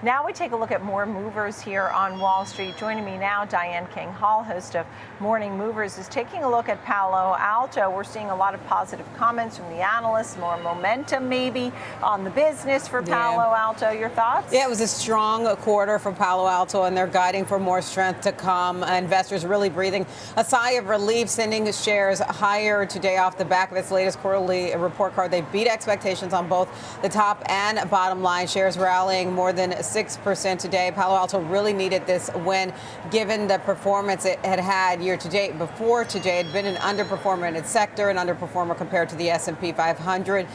Now we take a look at more movers here on Wall Street. Joining me now, Diane King Hall, host of Morning Movers, is taking a look at Palo Alto. We're seeing a lot of positive comments from the analysts, more momentum maybe on the business for Palo Alto. Your thoughts? Yeah, it was a strong quarter for Palo Alto, and they're guiding for more strength to come. Investors really breathing a sigh of relief, sending shares higher today off the back of its latest quarterly report card. They beat expectations on both the top and bottom line. Shares rallying more than 6% today. Palo Alto really needed this win, given the performance it had year to date. Before today, it had been an underperformer in its sector, an underperformer compared to the S&P 500.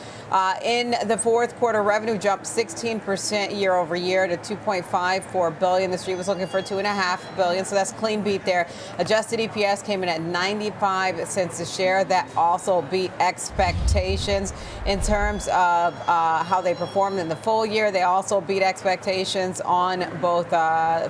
In the fourth quarter, revenue jumped 16% year over year to $2.54 billion. The street was looking for $2.5 billion, so that's a clean beat there. Adjusted EPS came in at 95 cents a share. That also beat expectations in terms of how they performed in the full year. They also beat expectations on both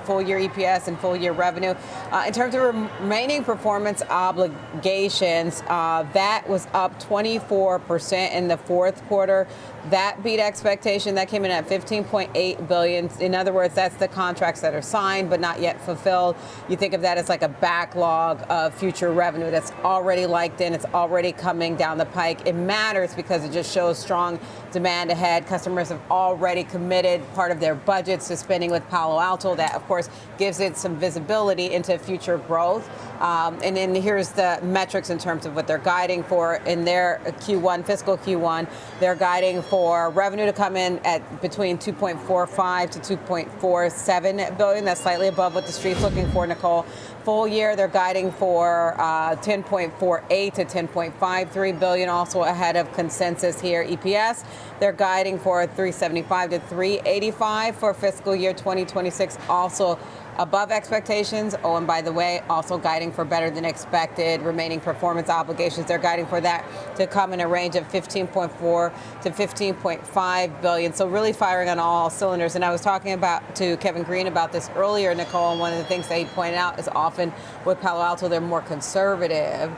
full year EPS and full year revenue. In terms of remaining performance obligations, that was up 24% in the fourth quarter. That beat expectation. That came in at $15.8 billion. In other words, that's the contracts that are signed but not yet fulfilled. You think of that as like a backlog of future revenue that's already locked in. It's already coming down the pike. It matters because it just shows strong demand ahead. Customers have already committed part of their budgets to spending with Palo Alto. That, of course, gives it some visibility into future growth. And then here's the metrics in terms of what they're guiding for in their Q1, fiscal Q1. They're guiding for revenue to come in at between 2.45 to 2.47 billion. That's slightly above what the street's looking for, Nicole. Full year, they're guiding for 10.48 to 10.53 billion, also ahead of consensus here. EPS, they're guiding for 375 to 385 for fiscal year 2026, also above expectations. Oh, and by the way, also guiding for better than expected remaining performance obligations. They're guiding for that to come in a range of 15.4 to 15.5 billion. So really firing on all cylinders. And I was talking to Kevin Green about this earlier, Nicole, and one of the things that he pointed out is often with Palo Alto, they're more conservative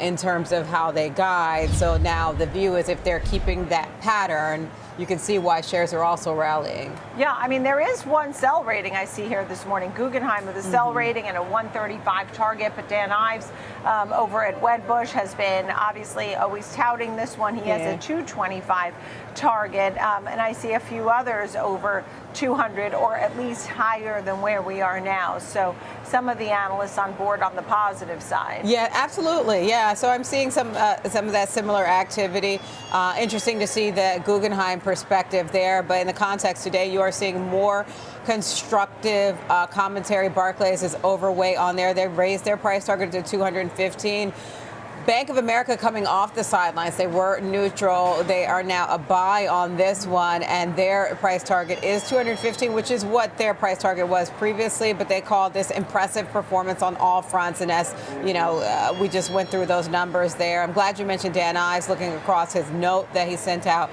in terms of how they guide. So now the view is if they're keeping that pattern, you can see why shares are also rallying. Yeah, I mean, there is one sell rating I see here this morning. Guggenheim with a sell rating and a 135 target, but Dan Ives over at Wedbush has been obviously always touting this one. He has a 225 target, and I see a few others over 200 or at least higher than where we are now. So some of the analysts on board on the positive side. Yeah, absolutely. Yeah, so I'm seeing some of that similar activity. Interesting to see the Guggenheim perspective there, but in the context today, you are seeing more constructive commentary. Barclays is overweight on there. They've raised their price target to 215. Bank of America coming off the sidelines. They were neutral. They are now a buy on this one, and their price target is 215, which is what their price target was previously, but they called this impressive performance on all fronts. And as you know, we just went through those numbers there. I'm glad you mentioned Dan Ives, looking across his note that he sent out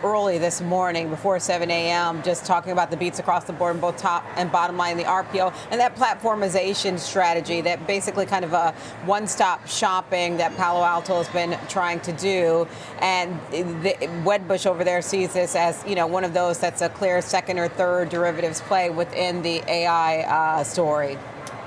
early this morning before 7 a.m., just talking about the beats across the board in both top and bottom line, the RPO, and that platformization strategy, that basically kind of a one-stop shopping that Palo Alto has been trying to do. And Wedbush over there sees this as, you know, one of those that's a clear second or third derivatives play within the AI story.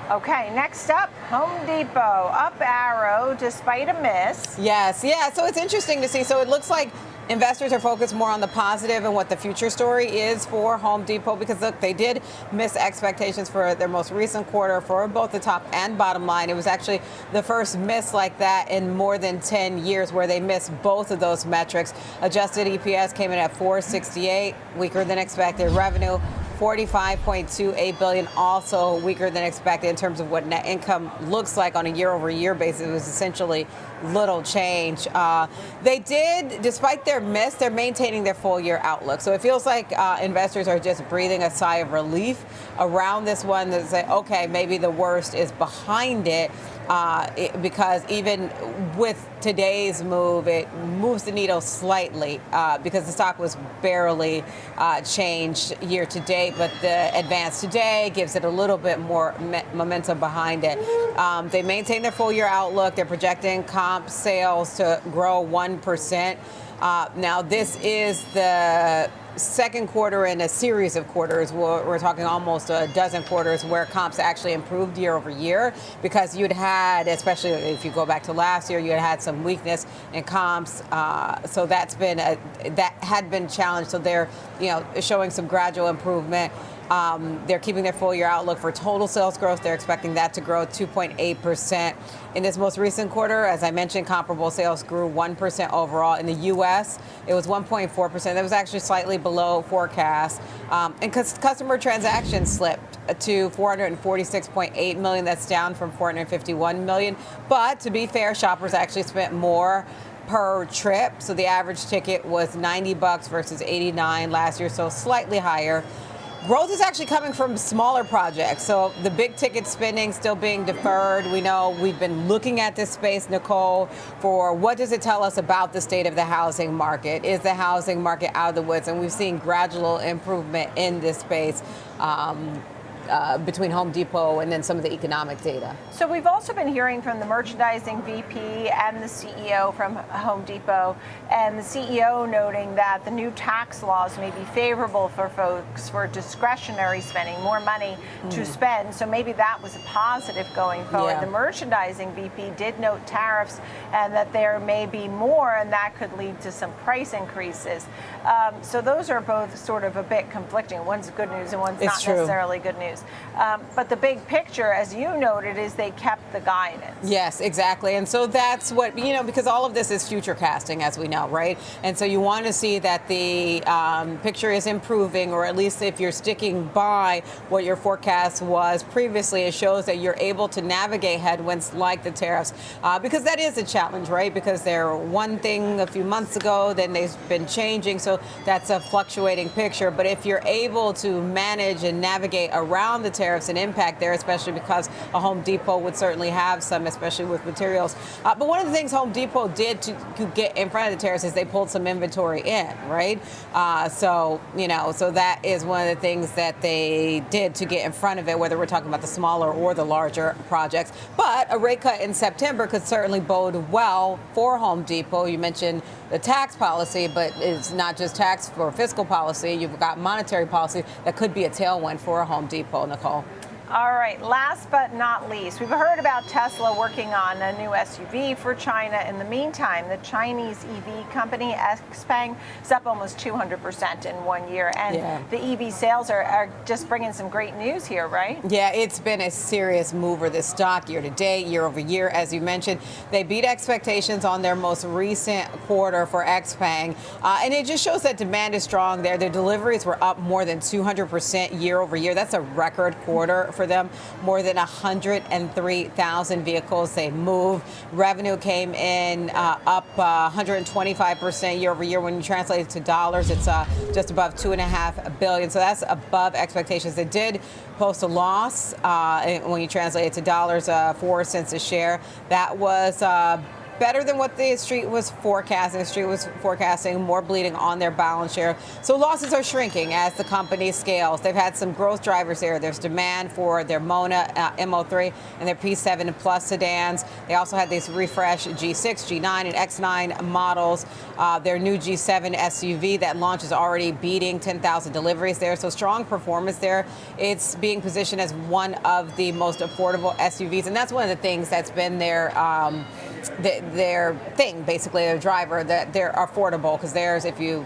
Okay, next up, Home Depot, up arrow despite a miss. Yes, yeah, so it's interesting to see. So it looks like investors are focused more on the positive and what the future story is for Home Depot, because look, they did miss expectations for their most recent quarter for both the top and bottom line. It was actually the first miss like that in more than 10 years where they missed both of those metrics. Adjusted EPS came in at $4.68, weaker than expected. Revenue $45.28 billion, also weaker than expected in terms of what net income looks like on a year-over-year basis. It was essentially little change. They did, despite their miss, they're maintaining their full-year outlook. So it feels like investors are just breathing a sigh of relief around this one, that say, okay, maybe the worst is behind it. Because even with today's move, it moves the needle slightly because the stock was barely changed year to date, but the advance today gives it a little bit more momentum behind it. They maintain their full year outlook. They're projecting comp sales to grow 1%. Now, this is the second quarter in a series of quarters. We're talking almost a dozen quarters where comps actually improved year over year, because you'd had, especially if you go back to last year, you had some weakness in comps. So that had been challenged. So they're showing some gradual improvement. They're keeping their full year outlook for total sales growth. They're expecting that to grow 2.8%. In this most recent quarter, as I mentioned, comparable sales grew 1% overall. In the U.S., it was 1.4%. That was actually slightly below forecast. And customer transactions slipped to 446.8 million. That's down from 451 million. But to be fair, shoppers actually spent more per trip. So the average ticket was $90 versus $89 last year, so slightly higher. Growth is actually coming from smaller projects. So the big ticket spending still being deferred. We know we've been looking at this space, Nicole, for what does it tell us about the state of the housing market? Is the housing market out of the woods? And we've seen gradual improvement in this space between Home Depot and then some of the economic data. So we've also been hearing from the merchandising VP and the CEO from Home Depot, and the CEO noting that the new tax laws may be favorable for folks for discretionary spending, more money to spend. So maybe that was a positive going forward. Yeah. The merchandising VP did note tariffs and that there may be more, and that could lead to some price increases. So those are both sort of a bit conflicting. One's good news and one's not necessarily good news. But the big picture, as you noted, is they kept the guidance. Yes, exactly. And so that's what, because all of this is future casting, as we know, right? And so you want to see that the picture is improving, or at least if you're sticking by what your forecast was previously, it shows that you're able to navigate headwinds like the tariffs, because that is a challenge, right? Because they're one thing a few months ago, then they've been changing. So that's a fluctuating picture. But if you're able to manage and navigate around the tariffs and impact there, especially because a Home Depot would certainly have some, especially with materials. But one of the things Home Depot did to get in front of the tariffs is they pulled some inventory in, right? So that is one of the things that they did to get in front of it, whether we're talking about the smaller or the larger projects. But a rate cut in September could certainly bode well for Home Depot. You mentioned the tax policy, but it's not just tax or fiscal policy. You've got monetary policy that could be a tailwind for Home Depot, Nicole. All right, last but not least, we've heard about Tesla working on a new SUV for China. In the meantime, the Chinese EV company, XPeng, is up almost 200% in 1 year. And the EV sales are just bringing some great news here, right? Yeah, it's been a serious mover, this stock, year to date, year over year. As you mentioned, they beat expectations on their most recent quarter for XPeng. And it just shows that demand is strong there. Their deliveries were up more than 200% year over year. That's a record quarter for them. More than 103,000 vehicles they moved. Revenue came in up 125% year over year. When you translate it to dollars, it's just above $2.5 billion. So that's above expectations. They did post a loss when you translate it to dollars, 4 cents a share. That was better than what the street was forecasting. The street was forecasting more bleeding on their balance share. So losses are shrinking as the company scales. They've had some growth drivers there. There's demand for their Mona MO3 and their P7 Plus sedans. They also had these refreshed G6, G9, and X9 models. Their new G7 SUV that launch is already beating 10,000 deliveries there. So strong performance there. It's being positioned as one of the most affordable SUVs. And that's one of the things that's been their thing, basically, their driver, that they're affordable, because theirs, if you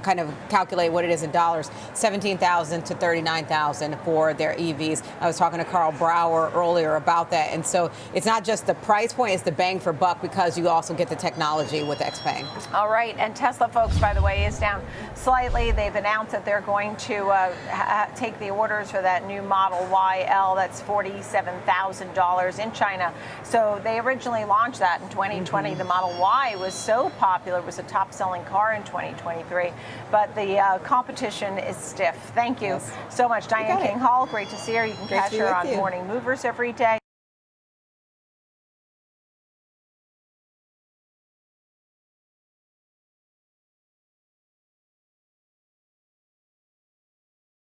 kind of calculate what it is in dollars, $17,000 to $39,000 for their EVs. I was talking to Carl Brower earlier about that, and so it's not just the price point, it's the bang for buck, because you also get the technology with XPeng. All right, and Tesla, folks, by the way, is down slightly. They've announced that they're going to take the orders for that new Model YL. That's $47,000 in China. So they originally launched that in 2020. The Model Y was so popular, it was a top-selling car in 2023. But the competition is stiff. Thank you so much, Diane King Hall. Great to see her. You can catch her on Morning Movers every day.